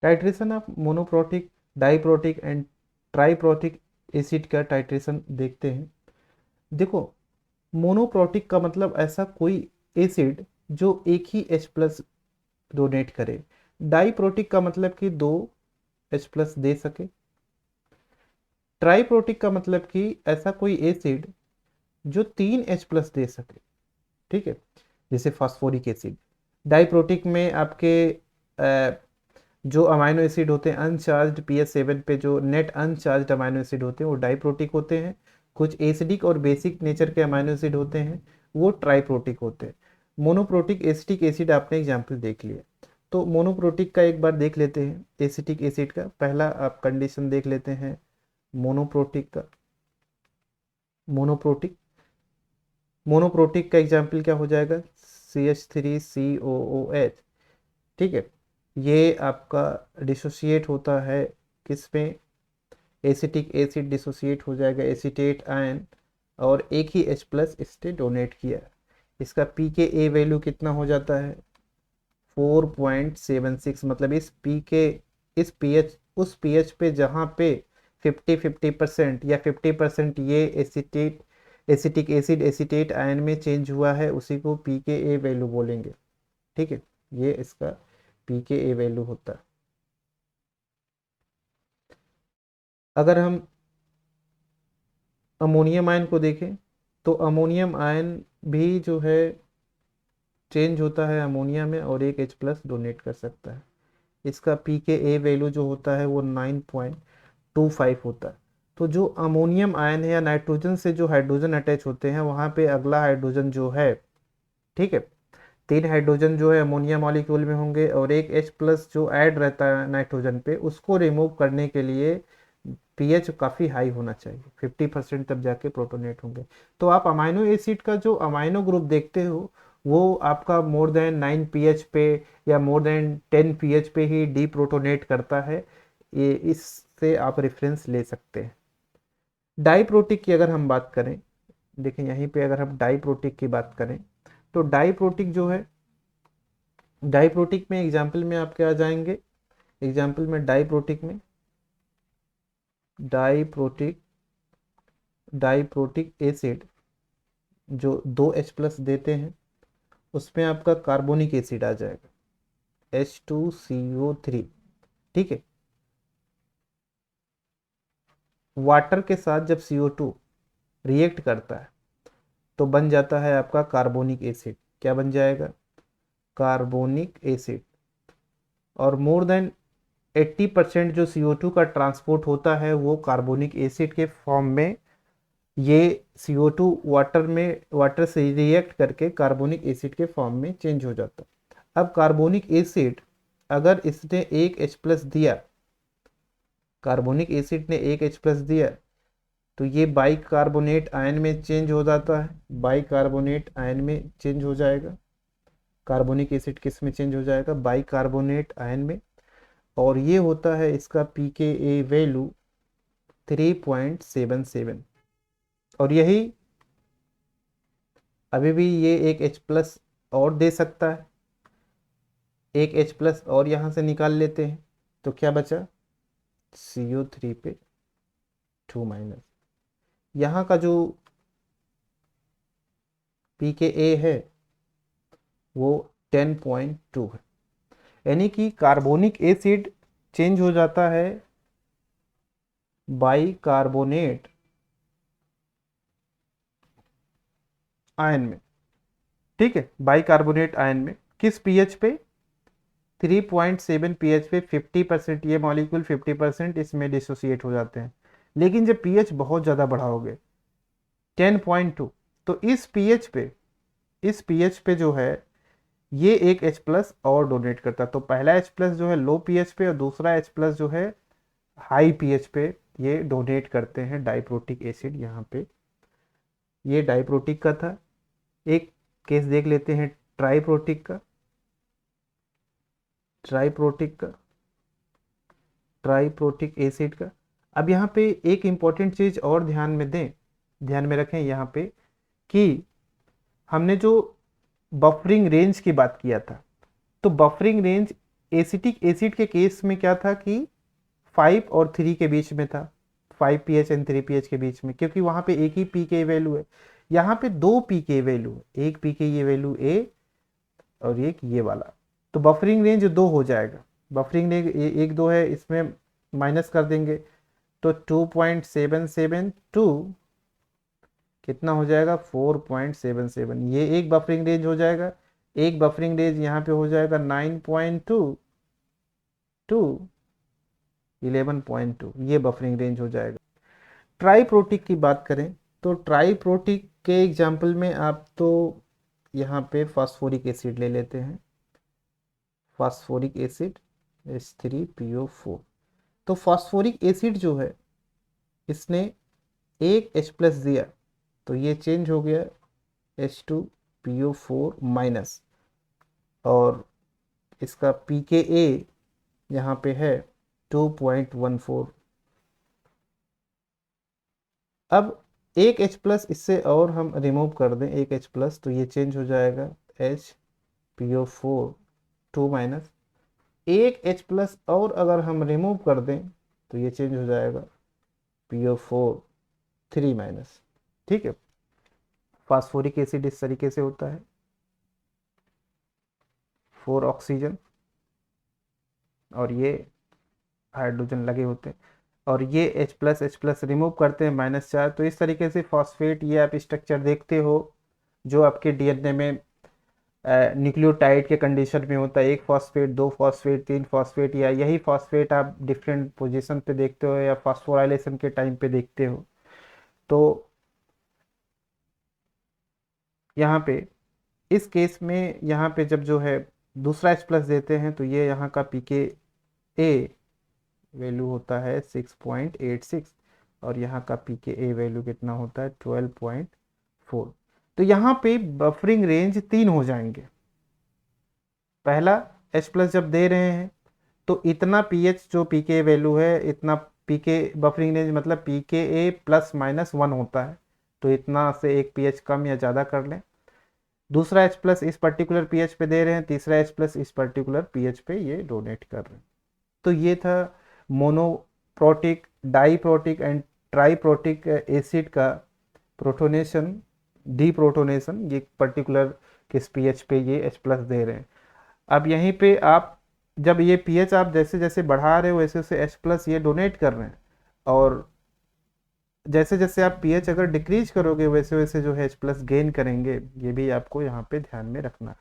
Titration of monoprotic, diprotic and triprotic acid का titration देखते हैं। देखो, मोनोप्रोटिक का मतलब ऐसा कोई एसिड जो एक ही H प्लस डोनेट करे। डाइप्रोटिक का मतलब कि दो H प्लस दे सके। ट्राइप्रोटिक का मतलब कि ऐसा कोई एसिड जो तीन H प्लस दे सके। ठीक है, जैसे फास्फोरिक एसिड। डाइप्रोटिक में आपके जो अमाइनो एसिड होते हैं अनचार्ज्ड pH 7 पे, जो नेट अनचार्ज्ड अमाइनो एसिड होते हैं वो डाइप्रोटिक होते हैं। कुछ एसिडिक और बेसिक नेचर के अमाइनो एसिड होते हैं, वो ट्राइप्रोटिक होते हैं। मोनोप्रोटिक एसिटिक एसिड आपने एग्जाम्पल देख लिया। तो मोनोप्रोटिक का एक बार देख लेते हैं, एसिटिक एसिड का पहला आप कंडीशन देख लेते हैं मोनोप्रोटिक का। मोनोप्रोटिक मोनोप्रोटिक का एग्जाम्पल क्या हो जाएगा, CH3COOH। ठीक है, ये आपका डिसोसिएट होता है किस में, एसिटिक एसिड डिसोसिएट हो जाएगा एसीटेट आयन, और एक ही H प्लस इसने डोनेट किया। इसका pKa वैल्यू कितना हो जाता है, 4.76। मतलब इस pH, उस pH पे जहाँ पे 50-50% या 50% ये एसिटिक एसिड एसीटेट आयन में चेंज हुआ है, उसी को pKa वैल्यू बोलेंगे। ठीक है, ये इसका pKa वैल्यू होता है। अगर हम अमोनियम आयन को देखें तो अमोनियम आयन भी जो है चेंज होता है अमोनिया में, और एक H प्लस डोनेट कर सकता है। इसका pKa वैल्यू जो होता है वो 9.25 होता है। तो जो अमोनियम आयन है या नाइट्रोजन से जो हाइड्रोजन अटैच होते हैं, वहाँ पे अगला हाइड्रोजन जो है, ठीक है, तीन हाइड्रोजन जो है अमोनिया मॉलिक्यूल में होंगे, और एक H प्लस जो ऐड रहता है नाइट्रोजन पे, उसको रिमूव करने के लिए पीएच काफ़ी हाई होना चाहिए, 50% तब जाके प्रोटोनेट होंगे। तो आप अमाइनो एसिड का जो अमाइनो ग्रुप देखते हो, वो आपका मोर देन 9 pH पे या मोर देन 10 pH पे ही डी प्रोटोनेट करता है। ये इससे आप रेफरेंस ले सकते हैं। डाइप्रोटिक की अगर हम बात करें, देखें यहीं पे अगर हम डाइप्रोटिक की बात करें, तो डाइप्रोटिक जो है, डाइप्रोटिक में एग्जाम्पल में आप क्या आ जाएंगे, एग्जाम्पल में डाइप्रोटिक डाइप्रोटिक एसिड जो दो H प्लस देते हैं, उसमें आपका कार्बोनिक एसिड आ जाएगा H2CO3। ठीक है, वाटर के साथ जब CO2 रिएक्ट करता है तो बन जाता है आपका कार्बोनिक एसिड। क्या बन जाएगा, कार्बोनिक एसिड। और मोर देन 80% जो CO2 का ट्रांसपोर्ट होता है वो कार्बोनिक एसिड के फॉर्म में, ये CO2 वाटर से रिएक्ट करके कार्बोनिक एसिड के फॉर्म में चेंज हो जाता है। अब कार्बोनिक एसिड अगर इसने एक H प्लस दिया, कार्बोनिक एसिड ने एक H प्लस दिया, तो ये बाइकार्बोनेट आयन में चेंज हो जाता है, बाइकार्बोनेट आयन में चेंज हो जाएगा। कार्बोनिक एसिड किस में चेंज हो जाएगा, बाइकार्बोनेट आयन में। और ये होता है इसका pKa वैल्यू 3.77। और यही अभी भी ये एक H प्लस और दे सकता है, एक H प्लस और यहाँ से निकाल लेते हैं, तो क्या बचा, CO3 पे 2 यहाँ का जो pKa है वो 10.2 है। यानी कि कार्बोनिक एसिड चेंज हो जाता है बाइकार्बोनेट आयन में। ठीक है, बाइकार्बोनेट आयन में किस पीएच पे, 3.7 पीएच पे 50% ये मॉलिक्यूल 50% इसमें डिसोसिएट हो जाते हैं। लेकिन जब पीएच बहुत ज़्यादा बढ़ाओगे 10.2, तो इस पीएच पे जो है ये एक H प्लस और डोनेट करता है। तो पहला H प्लस जो है लो पीएच पे, और दूसरा H प्लस जो है हाई पीएच पे ये डोनेट करते हैं डाइप्रोटिक एसिड। यहाँ पे ये डाइप्रोटिक का था। एक केस देख लेते हैं ट्राइप्रोटिक का। ट्राइप्रोटिक का ट्राइप्रोटिक एसिड का। अब यहाँ पे एक इंपॉर्टेंट चीज और ध्यान में रखें यहाँ पे, कि हमने जो बफरिंग रेंज की बात किया था, तो बफरिंग रेंज एसिटिक एसिड के केस में क्या था कि 5 और 3 के बीच में था, 5 pH एंड 3 pH के बीच में, क्योंकि वहां पे एक ही pK वैल्यू है। यहाँ पे दो pK वैल्यू है, एक pK ये वैल्यू A और एक ये वाला, तो बफरिंग रेंज 2 हो जाएगा। बफरिंग रेंज 1 2 है, इसमें माइनस कर देंगे तो 2.772 कितना हो जाएगा, 4.77, ये एक बफरिंग रेंज हो जाएगा। एक बफरिंग रेंज यहाँ पे हो जाएगा 9.2 टू 11.2, ये बफरिंग रेंज हो जाएगा। ट्राईप्रोटिक की बात करें तो ट्राईप्रोटिक के एग्जाम्पल में आप तो यहाँ पे फास्फोरिक एसिड ले लेते हैं, फास्फोरिक एसिड H3PO4। तो फास्फोरिक एसिड जो है इसने एक H प्लस दिया तो ये चेंज हो गया H2PO4 माइनस, और इसका pKa यहाँ पे है 2.14। अब एक H प्लस इससे और हम रिमूव कर दें, एक H प्लस, तो ये चेंज हो जाएगा HPO4 2 माइनस। एक H प्लस और अगर हम रिमूव कर दें तो ये चेंज हो जाएगा PO4 3 माइनस। ठीक है, फास्फोरिक एसिड इस तरीके से होता है, 4 ऑक्सीजन और ये हाइड्रोजन लगे होते हैं, और ये H प्लस रिमूव करते हैं -4। तो इस तरीके से फॉस्फेट ये आप स्ट्रक्चर देखते हो जो आपके डीएनए में न्यूक्लियोटाइड के कंडीशन में होता है, एक फॉस्फेट, दो फॉस्फेट, तीन फॉस्फेट, या यही फॉस्फेट आप डिफरेंट पोजीशन पे देखते हो या फॉस्फोराइलेशन के टाइम पे देखते हो। तो यहाँ पे इस केस में यहाँ पे जब जो है दूसरा H प्लस देते हैं तो ये यहाँ का pKa वैल्यू होता है 6.86 और यहाँ का pKa वैल्यू कितना होता है 12.4। तो यहाँ पे बफरिंग रेंज 3 हो जाएंगे। पहला H प्लस जब दे रहे हैं तो इतना pH जो pK वैल्यू है, इतना pK बफरिंग रेंज मतलब pKa ±1 होता है, तो इतना से एक pH कम या ज़्यादा कर लें। दूसरा H प्लस इस पर्टिकुलर pH पे दे रहे हैं, तीसरा H प्लस इस पर्टिकुलर pH पे ये डोनेट कर रहे हैं। तो ये था मोनोप्रोटिक, डाईप्रोटिक एंड ट्राईप्रोटिक एसिड का प्रोटोनेशन, डीप्रोटोनेशन, ये पर्टिकुलर किस pH पे ये H प्लस दे रहे हैं। अब यहीं पे आप जब ये pH आप जैसे जैसे बढ़ा रहे हो वैसे वैसे H प्लस ये डोनेट कर रहे हैं, और जैसे जैसे आप pH अगर डिक्रीज करोगे वैसे वैसे जो है H प्लस गेन करेंगे, ये भी आपको यहाँ पे ध्यान में रखना है।